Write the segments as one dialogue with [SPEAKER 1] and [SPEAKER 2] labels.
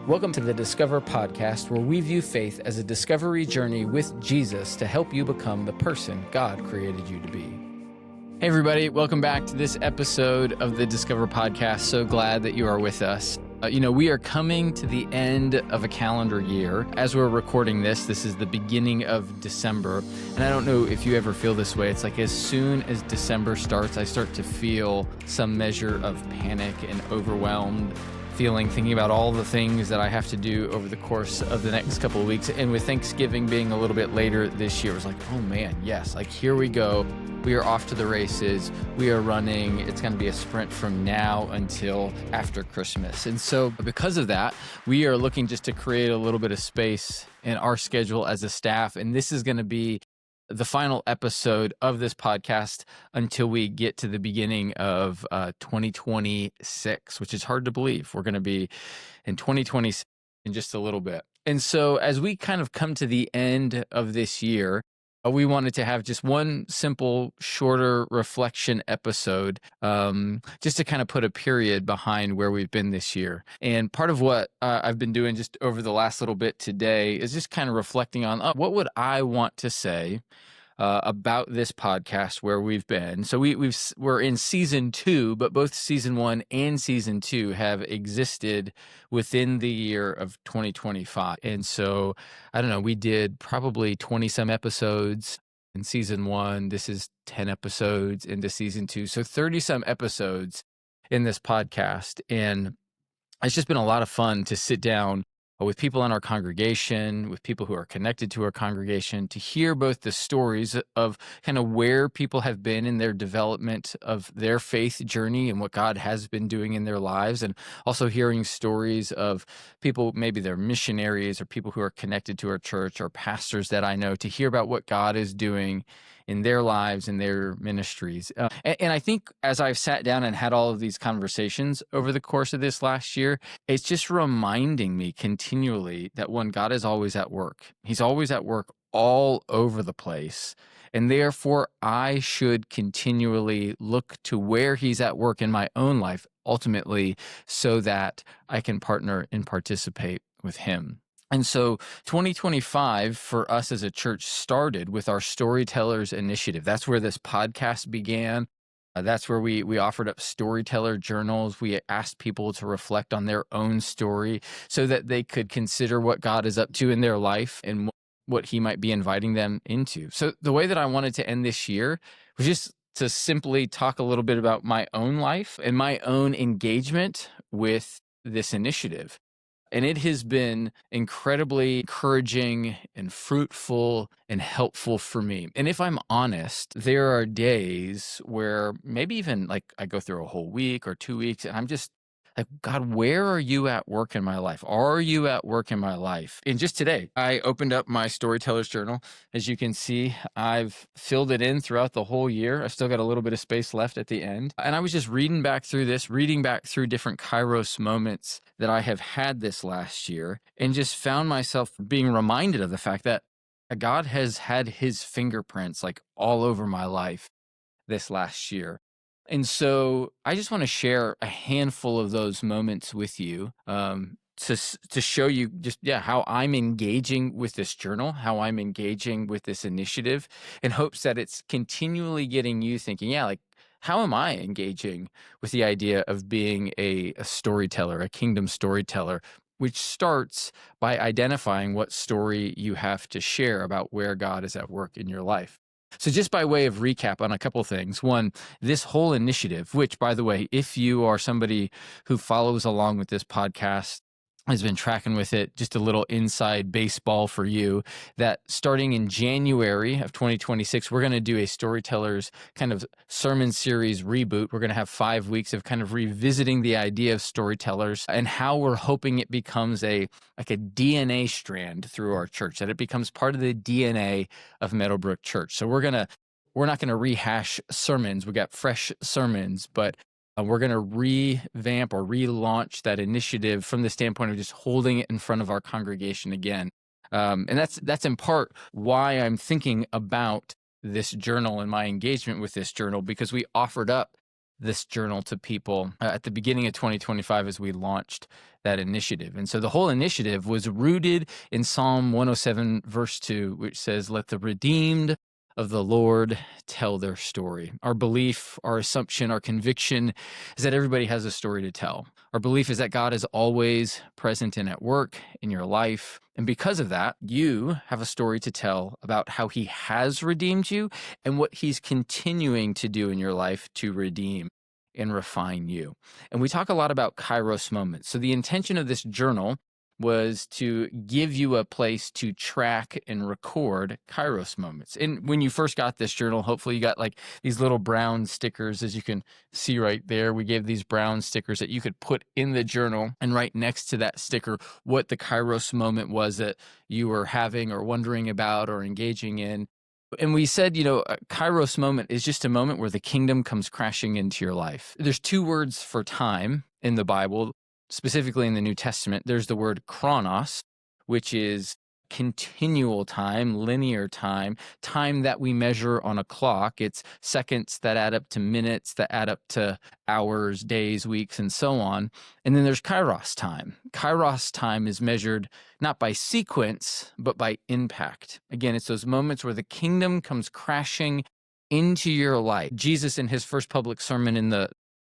[SPEAKER 1] Welcome to the Discover podcast, where we view faith as a discovery journey with Jesus to help you become the person God created you to be. Hey everybody, welcome back to this episode of the Discover podcast. So glad that you are with us. We are coming to the end of a calendar year. As we're recording this is the beginning of December. And I don't know if you ever feel this way. It's like as soon as December starts, I start to feel some measure of panic and overwhelmed feeling, thinking about all the things that I have to do over the course of the next couple of weeks. And with Thanksgiving being a little bit later this year, it was like, oh man, yes, like here we go. We are off to the races. We are running. It's going to be a sprint from now until after Christmas. And so because of that, we are looking just to create a little bit of space in our schedule as a staff. And this is going to be the final episode of this podcast until we get to the beginning of 2026, which is hard to believe. We're going to be in 2026 in just a little bit. And so as we kind of come to the end of this year, we wanted to have just one simple, shorter reflection episode, just to kind of put a period behind where we've been this year. And part of what I've been doing just over the last little bit today is just kind of reflecting on what would I want to say about this podcast where we've been. So we're in season 2, but both season 1 and season 2 have existed within the year of 2025. And so I don't know, we did probably 20 some episodes in season 1. This is 10 episodes into season 2. So 30 some episodes in this podcast. And it's just been a lot of fun to sit down with people in our congregation, with people who are connected to our congregation, to hear both the stories of kind of where people have been in their development of their faith journey and what God has been doing in their lives, and also hearing stories of people, maybe they're missionaries or people who are connected to our church or pastors that I know, to hear about what God is doing in their lives and their ministries. And I think as I've sat down and had all of these conversations over the course of this last year, it's just reminding me continually that God is always at work. He's always at work all over the place. And therefore, I should continually look to where he's at work in my own life, ultimately, so that I can partner and participate with him. And so 2025 for us as a church started with our Storytellers initiative. That's where this podcast began. That's where we offered up storyteller journals. We asked people to reflect on their own story so that they could consider what God is up to in their life and what he might be inviting them into. So the way that I wanted to end this year was just to simply talk a little bit about my own life and my own engagement with this initiative. And it has been incredibly encouraging and fruitful and helpful for me. And if I'm honest, there are days where maybe even like I go through a whole week or 2 weeks and I'm just like, God, where are you at work in my life? Are you at work in my life? And just today, I opened up my Storytellers journal. As you can see, I've filled it in throughout the whole year. I've still got a little bit of space left at the end. And I was just reading back through different Kairos moments that I have had this last year, and just found myself being reminded of the fact that God has had his fingerprints like all over my life this last year. And so I just want to share a handful of those moments with you to show you just, how I'm engaging with this journal, how I'm engaging with this initiative, in hopes that it's continually getting you thinking, like, how am I engaging with the idea of being a storyteller, a kingdom storyteller, which starts by identifying what story you have to share about where God is at work in your life. So just by way of recap on a couple things. One, this whole initiative, which, by the way, if you are somebody who follows along with this podcast, has been tracking with it, just a little inside baseball for you, that starting in January of 2026, we're going to do a Storytellers kind of sermon series reboot. We're going to have 5 weeks of kind of revisiting the idea of storytellers and how we're hoping it becomes a DNA strand through our church, that it becomes part of the DNA of Meadowbrook Church. So we're not going to rehash sermons. We got fresh sermons, but we're going to revamp or relaunch that initiative from the standpoint of just holding it in front of our congregation again. And that's in part why I'm thinking about this journal and my engagement with this journal, because we offered up this journal to people at the beginning of 2025 as we launched that initiative. And so the whole initiative was rooted in Psalm 107, verse 2, which says, "Let the redeemed of the Lord tell their story." Our belief, our assumption, our conviction is that everybody has a story to tell. Our belief is that God is always present and at work in your life. And because of that, you have a story to tell about how he has redeemed you and what he's continuing to do in your life to redeem and refine you. And we talk a lot about Kairos moments. So the intention of this journal was to give you a place to track and record Kairos moments. And when you first got this journal, hopefully you got like these little brown stickers, as you can see right there. We gave these brown stickers that you could put in the journal, and right next to that sticker, what the Kairos moment was that you were having or wondering about or engaging in. And we said, a Kairos moment is just a moment where the kingdom comes crashing into your life. There's two words for time in the Bible. Specifically in the New Testament, there's the word chronos, which is continual time, linear time, time that we measure on a clock. It's seconds that add up to minutes, that add up to hours, days, weeks, and so on. And then there's Kairos time. Kairos time is measured not by sequence, but by impact. Again, it's those moments where the kingdom comes crashing into your life. Jesus, in his first public sermon in the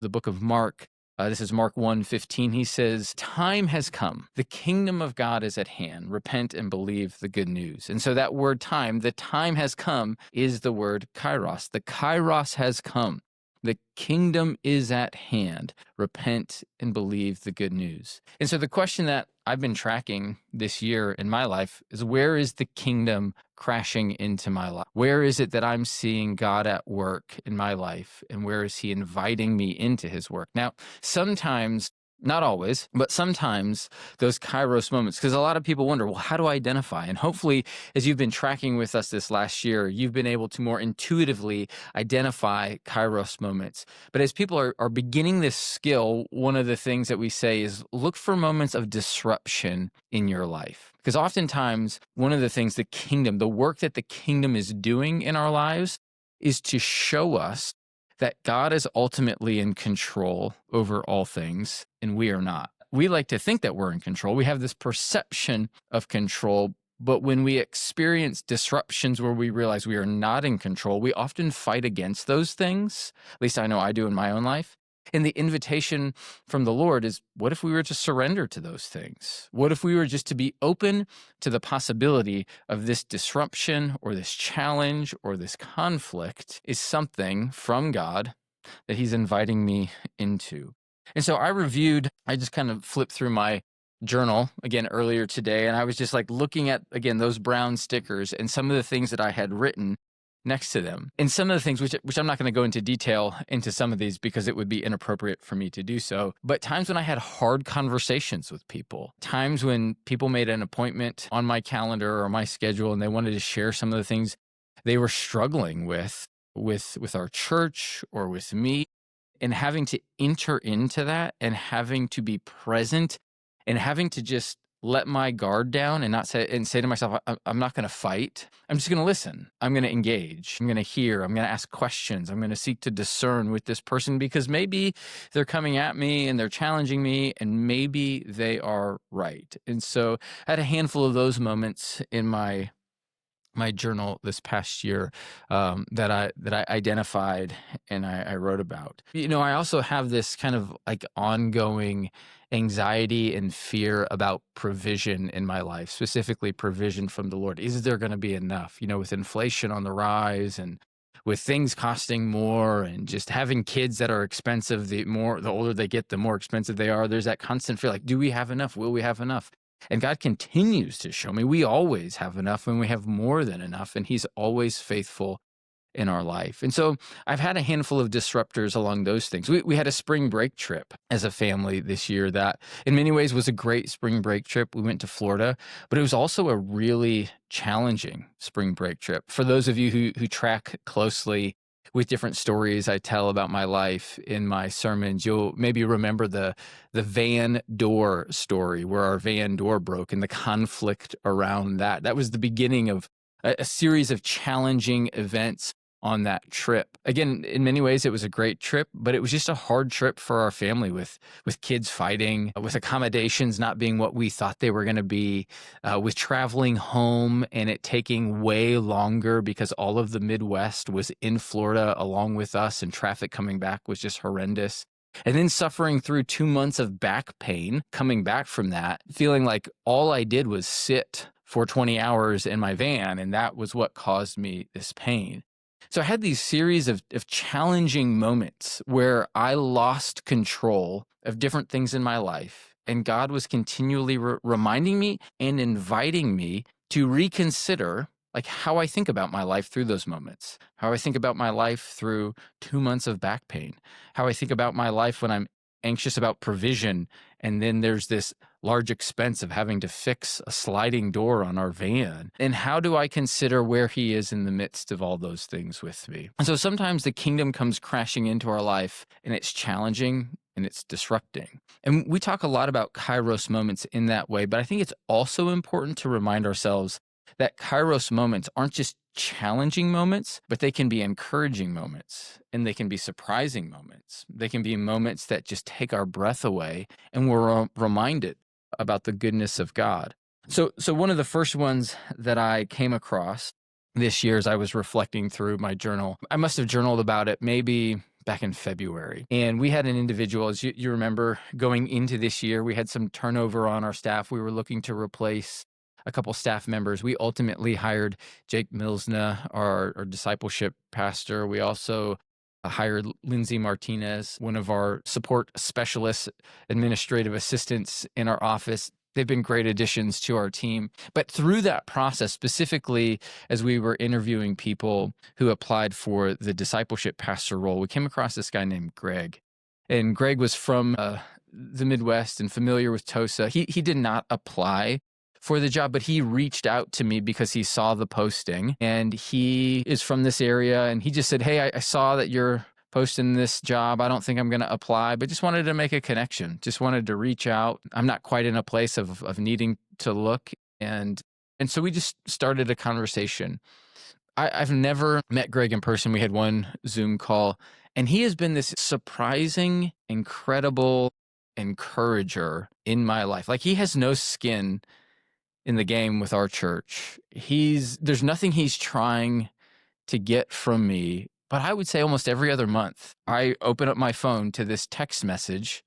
[SPEAKER 1] book of Mark, this is Mark 1:15. He says, "Time has come. The kingdom of God is at hand. Repent and believe the good news." And so that word time, the time has come, is the word Kairos. The Kairos has come. The kingdom is at hand. Repent and believe the good news. And so the question that I've been tracking this year in my life is, where is the kingdom crashing into my life? Where is it that I'm seeing God at work in my life? And where is he inviting me into his work? Now, sometimes, not always, but sometimes those Kairos moments, because a lot of people wonder, well, how do I identify? And hopefully, as you've been tracking with us this last year, you've been able to more intuitively identify Kairos moments. But as people are beginning this skill, one of the things that we say is look for moments of disruption in your life. Because oftentimes, one of the things the work that the kingdom is doing in our lives is to show us that God is ultimately in control over all things, and we are not. We like to think that we're in control. We have this perception of control, but when we experience disruptions where we realize we are not in control, we often fight against those things. At least I know I do in my own life. And the invitation from the Lord is, what if we were to surrender to those things? What if we were just to be open to the possibility of this disruption or this challenge or this conflict is something from God that he's inviting me into? And so I just kind of flipped through my journal again earlier today, and I was just like looking at, again, those brown stickers and some of the things that I had written next to them. And some of the things, which I'm not going to go into detail into some of these because it would be inappropriate for me to do so, but times when I had hard conversations with people, times when people made an appointment on my calendar or my schedule and they wanted to share some of the things they were struggling with our church or with me, and having to enter into that and having to be present and having to just let my guard down and not say to myself, I'm not going to fight. I'm just going to listen. I'm going to engage. I'm going to hear. I'm going to ask questions. I'm going to seek to discern with this person because maybe they're coming at me and they're challenging me and maybe they are right. And so I had a handful of those moments in my journal this past year that I identified and I wrote about. I also have this kind of like ongoing anxiety and fear about provision in my life, specifically provision from the Lord. Is there going to be enough? With inflation on the rise and with things costing more and just having kids that are expensive, the older they get, the more expensive they are. There's that constant fear like, do we have enough? Will we have enough? And God continues to show me we always have enough and we have more than enough, and he's always faithful in our life. And so I've had a handful of disruptors along those things. We had a spring break trip as a family this year that in many ways was a great spring break trip. We went to Florida, but it was also a really challenging spring break trip. For those of you who track closely with different stories I tell about my life in my sermons, you'll maybe remember the van door story where our van door broke and the conflict around that. That was the beginning of a series of challenging events on that trip. Again, in many ways, it was a great trip, but it was just a hard trip for our family with kids fighting, with accommodations not being what we thought they were going to be, with traveling home and it taking way longer because all of the Midwest was in Florida along with us and traffic coming back was just horrendous. And then suffering through 2 months of back pain, coming back from that, feeling like all I did was sit for 20 hours in my van, and that was what caused me this pain. So I had these series of challenging moments where I lost control of different things in my life. And God was continually reminding me and inviting me to reconsider like how I think about my life through those moments, how I think about my life through 2 months of back pain, how I think about my life when I'm anxious about provision. And then there's this large expense of having to fix a sliding door on our van. And how do I consider where he is in the midst of all those things with me? And so sometimes the kingdom comes crashing into our life and it's challenging and it's disrupting. And we talk a lot about Kairos moments in that way, but I think it's also important to remind ourselves that Kairos moments aren't just challenging moments, but they can be encouraging moments and they can be surprising moments. They can be moments that just take our breath away and we're reminded about the goodness of God. So one of the first ones that I came across this year as I was reflecting through my journal, I must have journaled about it maybe back in February. And we had an individual, as you remember, going into this year, we had some turnover on our staff. We were looking to replace a couple staff members. We ultimately hired Jake Milsna, our discipleship pastor. We also hired Lindsay Martinez, one of our support specialists, administrative assistants in our office. They've been great additions to our team. But through that process, specifically as we were interviewing people who applied for the discipleship pastor role, we came across this guy named Greg. And Greg was from the Midwest and familiar with Tosa. He did not apply for the job, but he reached out to me because he saw the posting and he is from this area. And he just said, hey, I saw that you're posting this job. I don't think I'm going to apply, but just wanted to make a connection. Just wanted to reach out. I'm not quite in a place of needing to look. And so we just started a conversation. I've never met Greg in person. We had one Zoom call and he has been this surprising, incredible encourager in my life. Like he has no skin in the game with our church. There's nothing he's trying to get from me, but I would say almost every other month, I open up my phone to this text message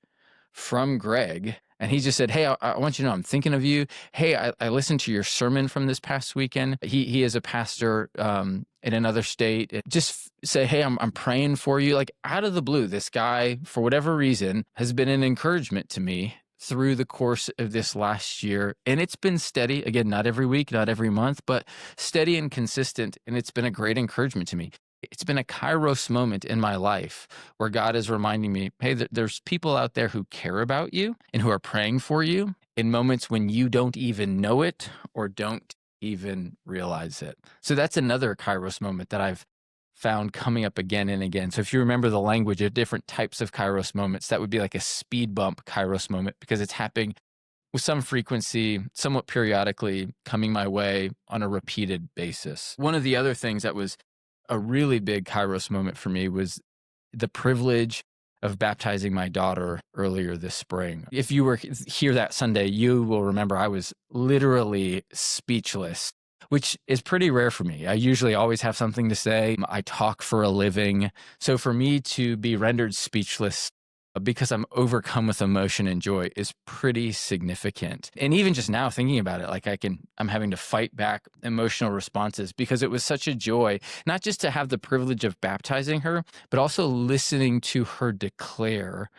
[SPEAKER 1] from Greg, and he just said, hey, I want you to know I'm thinking of you. Hey, I listened to your sermon from this past weekend. He is a pastor in another state. Just say, hey, I'm praying for you. Like out of the blue, this guy, for whatever reason, has been an encouragement to me through the course of this last year. And it's been steady. Again, not every week, not every month, but steady and consistent. And it's been a great encouragement to me. It's been a Kairos moment in my life where God is reminding me, hey, there's people out there who care about you and who are praying for you in moments when you don't even know it or don't even realize it. So that's another Kairos moment that I've found coming up again and again. So if you remember the language of different types of Kairos moments, that would be like a speed bump Kairos moment because it's happening with some frequency, somewhat periodically, coming my way on a repeated basis. One of the other things that was a really big Kairos moment for me was the privilege of baptizing my daughter earlier this spring. If you were here that Sunday, you will remember I was literally speechless, which is pretty rare for me. I usually always have something to say. I talk for a living. So for me to be rendered speechless because I'm overcome with emotion and joy is pretty significant. And even just now thinking about it, like I'm having to fight back emotional responses because it was such a joy, not just to have the privilege of baptizing her, but also listening to her declare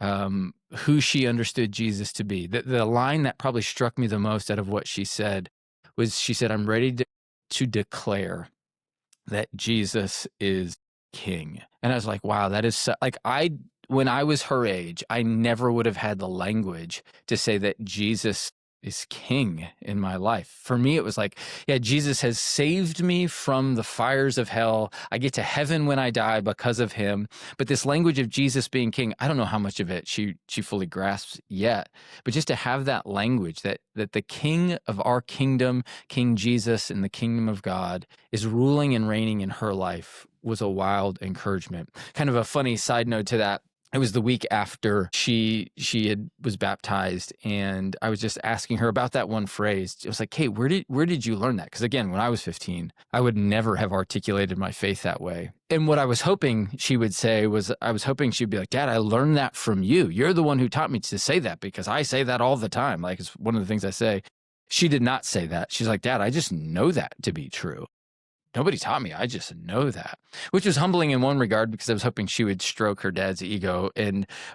[SPEAKER 1] who she understood Jesus to be. The line that probably struck me the most out of what she said was, she said, I'm ready to declare that Jesus is King. And I was like, wow, that is so, like when I was her age, I never would have had the language to say that Jesus is King in my life. For me, it was like, yeah, Jesus has saved me from the fires of hell. I get to heaven when I die because of him. But this language of Jesus being King, I don't know how much of it she fully grasps yet. But just to have that language that the King of our kingdom, King Jesus, and the kingdom of God is ruling and reigning in her life was a wild encouragement. Kind of a funny side note to that. It was the week after was baptized, and I was just asking her about that one phrase. It was like, "Kate, where did you learn that?" Because again, when I was 15, I would never have articulated my faith that way. And what I was hoping she would say was, I was hoping she'd be like, "Dad, I learned that from you. You're the one who taught me to say that, because I say that all the time. Like, it's one of the things I say." She did not say that. She's like, "Dad, I just know that to be true. Nobody taught me. I just know that," which was humbling in one regard, because I was hoping she would stroke her dad's ego.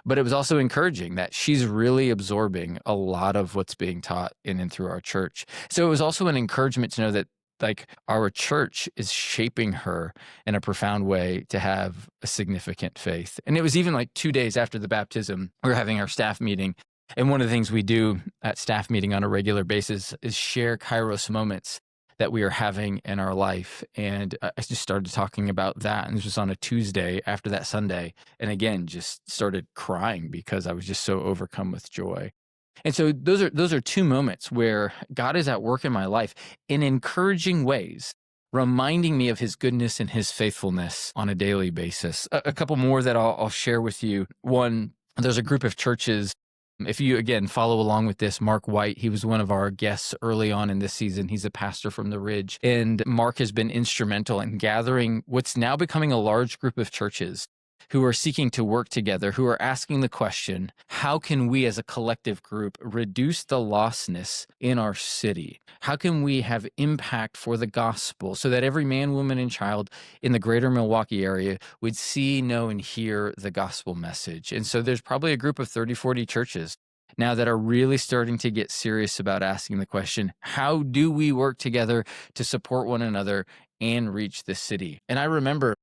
[SPEAKER 1] But it was also encouraging that she's really absorbing a lot of what's being taught in and through our church. So it was also an encouragement to know that, like, our church is shaping her in a profound way to have a significant faith. And it was even like 2 days after the baptism, we were having our staff meeting. And one of the things we do at staff meeting on a regular basis is share Kairos moments that we are having in our life. And I just started talking about that. And this was on a Tuesday after that Sunday. And again, just started crying because I was just so overcome with joy. And so those are two moments where God is at work in my life in encouraging ways, reminding me of his goodness and his faithfulness on a daily basis. A couple more that I'll share with you. One, there's a group of churches. If you, again, follow along with this, Mark White, he was one of our guests early on in this season. He's a pastor from the Ridge. And Mark has been instrumental in gathering what's now becoming a large group of churches who are seeking to work together, who are asking the question, how can we as a collective group reduce the lostness in our city? How can we have impact for the gospel so that every man, woman, and child in the greater Milwaukee area would see, know, and hear the gospel message? And so there's probably a group of 30, 40 churches now that are really starting to get serious about asking the question, how do we work together to support one another and reach the city? And I remember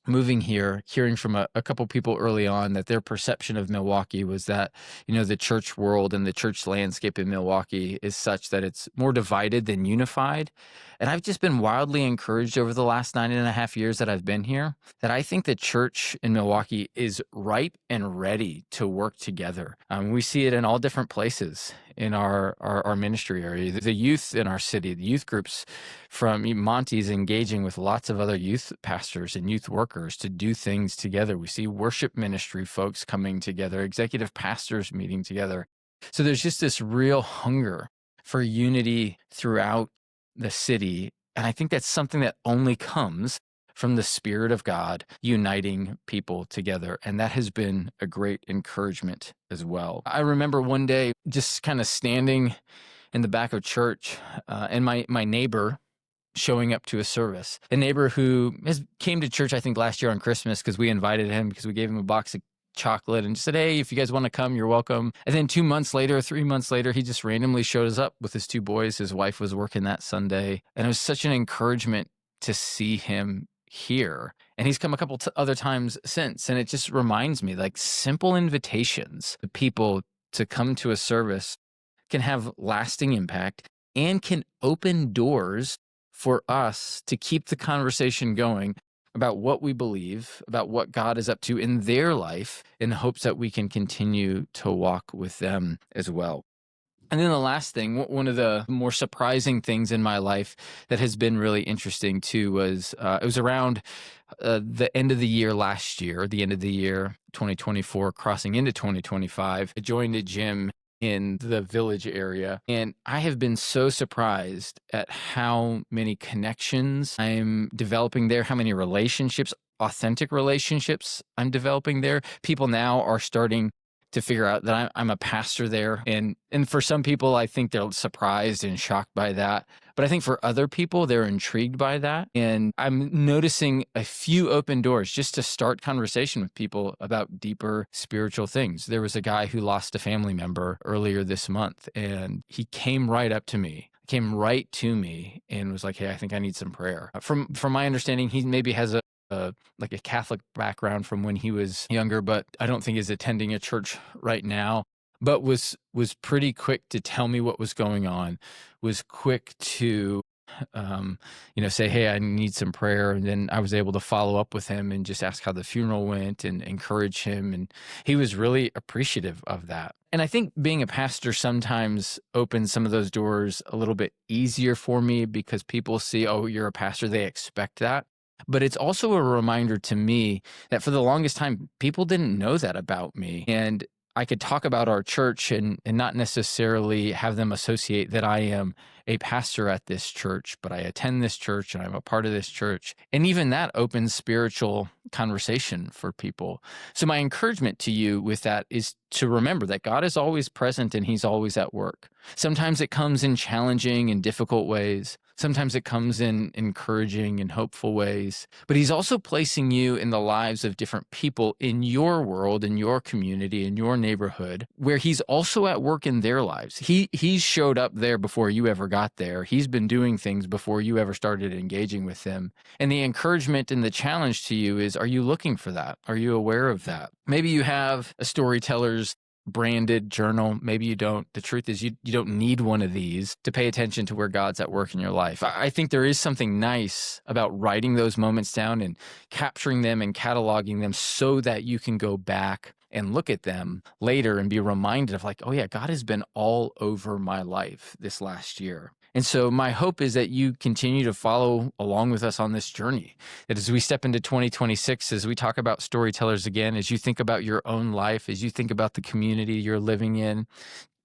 [SPEAKER 1] moving here, hearing from a couple people early on that their perception of Milwaukee was that, the church world and the church landscape in Milwaukee is such that it's more divided than unified. And I've just been wildly encouraged over the last 9.5 years that I've been here, that I think the church in Milwaukee is ripe and ready to work together. We see it in all different places in our ministry area. The youth in our city, the youth groups from Monty's engaging with lots of other youth pastors and youth workers to do things together. We see worship ministry folks coming together, executive pastors meeting together. So there's just this real hunger for unity throughout the city. And I think that's something that only comes from the Spirit of God uniting people together. And that has been a great encouragement as well. I remember one day just kind of standing in the back of church and my neighbor showing up to a service, a neighbor who came to church, I think, last year on Christmas because we invited him, because we gave him a box of chocolate and just said, "Hey, if you guys want to come, you're welcome." And then 2 months later, 3 months later, he just randomly shows up with his 2 boys. His wife was working that Sunday. And it was such an encouragement to see him here. And he's come a couple other times since. And it just reminds me, like, simple invitations to people to come to a service can have lasting impact and can open doors for us to keep the conversation going about what we believe, about what God is up to in their life, in hopes that we can continue to walk with them as well. And then the last thing, one of the more surprising things in my life that has been really interesting too was it was around the end of the year last year, the end of the year 2024, crossing into 2025. I joined a gym in the Village area, and I have been so surprised at how many connections I'm developing there, how many relationships, authentic relationships I'm developing there. People now are starting to figure out that I'm a pastor there. And for some people, I think they're surprised and shocked by that. But I think for other people, they're intrigued by that. And I'm noticing a few open doors just to start conversation with people about deeper spiritual things. There was a guy who lost a family member earlier this month, and he came right to me and was like, "Hey, I think I need some prayer." From my understanding, he maybe has like a Catholic background from when he was younger, but I don't think is attending a church right now, but was pretty quick to tell me what was going on, was quick to say, "Hey, I need some prayer." And then I was able to follow up with him and just ask how the funeral went and encourage him. And he was really appreciative of that. And I think being a pastor sometimes opens some of those doors a little bit easier for me, because people see, "Oh, you're a pastor." They expect that. But it's also a reminder to me that for the longest time, people didn't know that about me. And I could talk about our church and not necessarily have them associate that I am a pastor at this church, but I attend this church and I'm a part of this church. And even that opens spiritual conversation for people. So my encouragement to you with that is to remember that God is always present and he's always at work. Sometimes it comes in challenging and difficult ways. Sometimes it comes in encouraging and hopeful ways, but he's also placing you in the lives of different people in your world, in your community, in your neighborhood, where he's also at work in their lives. He showed up there before you ever got there. He's been doing things before you ever started engaging with him. And the encouragement and the challenge to you is, are you looking for that? Are you aware of that? Maybe you have a Storytellers branded journal. Maybe you don't. The truth is you don't need one of these to pay attention to where God's at work in your life. I think there is something nice about writing those moments down and capturing them and cataloging them so that you can go back and look at them later and be reminded of like, oh yeah, God has been all over my life this last year. And so my hope is that you continue to follow along with us on this journey, that as we step into 2026, as we talk about Storytellers again, as you think about your own life, as you think about the community you're living in,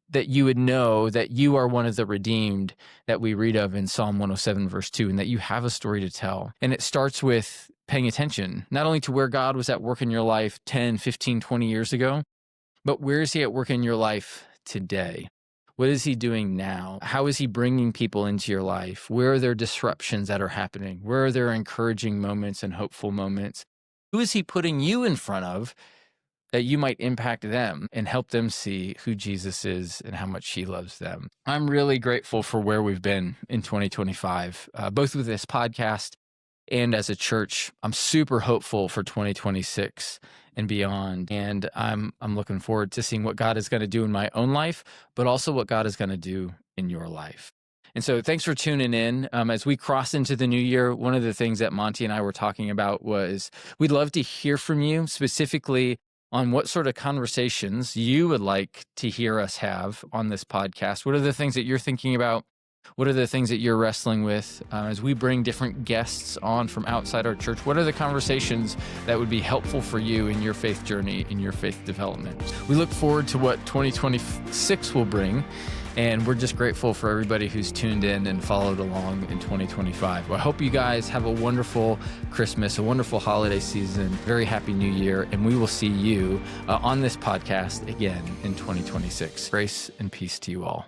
[SPEAKER 1] that you would know that you are one of the redeemed that we read of in Psalm 107, verse 2, and that you have a story to tell. And it starts with paying attention, not only to where God was at work in your life 10, 15, 20 years ago, but where is he at work in your life today? What is he doing now? How is he bringing people into your life? Where are there disruptions that are happening? Where are there encouraging moments and hopeful moments? Who is he putting you in front of that you might impact them and help them see who Jesus is and how much he loves them? I'm really grateful for where we've been in 2025, both with this podcast and as a church. I'm super hopeful for 2026 and beyond. And I'm looking forward to seeing what God is going to do in my own life, but also what God is going to do in your life. And so thanks for tuning in. As we cross into the new year, one of the things that Monty and I were talking about was we'd love to hear from you specifically on what sort of conversations you would like to hear us have on this podcast. What are the things that you're thinking about? What are the things that you're wrestling with as we bring different guests on from outside our church? What are the conversations that would be helpful for you in your faith journey, in your faith development? We look forward to what 2026 will bring, and we're just grateful for everybody who's tuned in and followed along in 2025. Well, I hope you guys have a wonderful Christmas, a wonderful holiday season, very happy new year, and we will see you on this podcast again in 2026. Grace and peace to you all.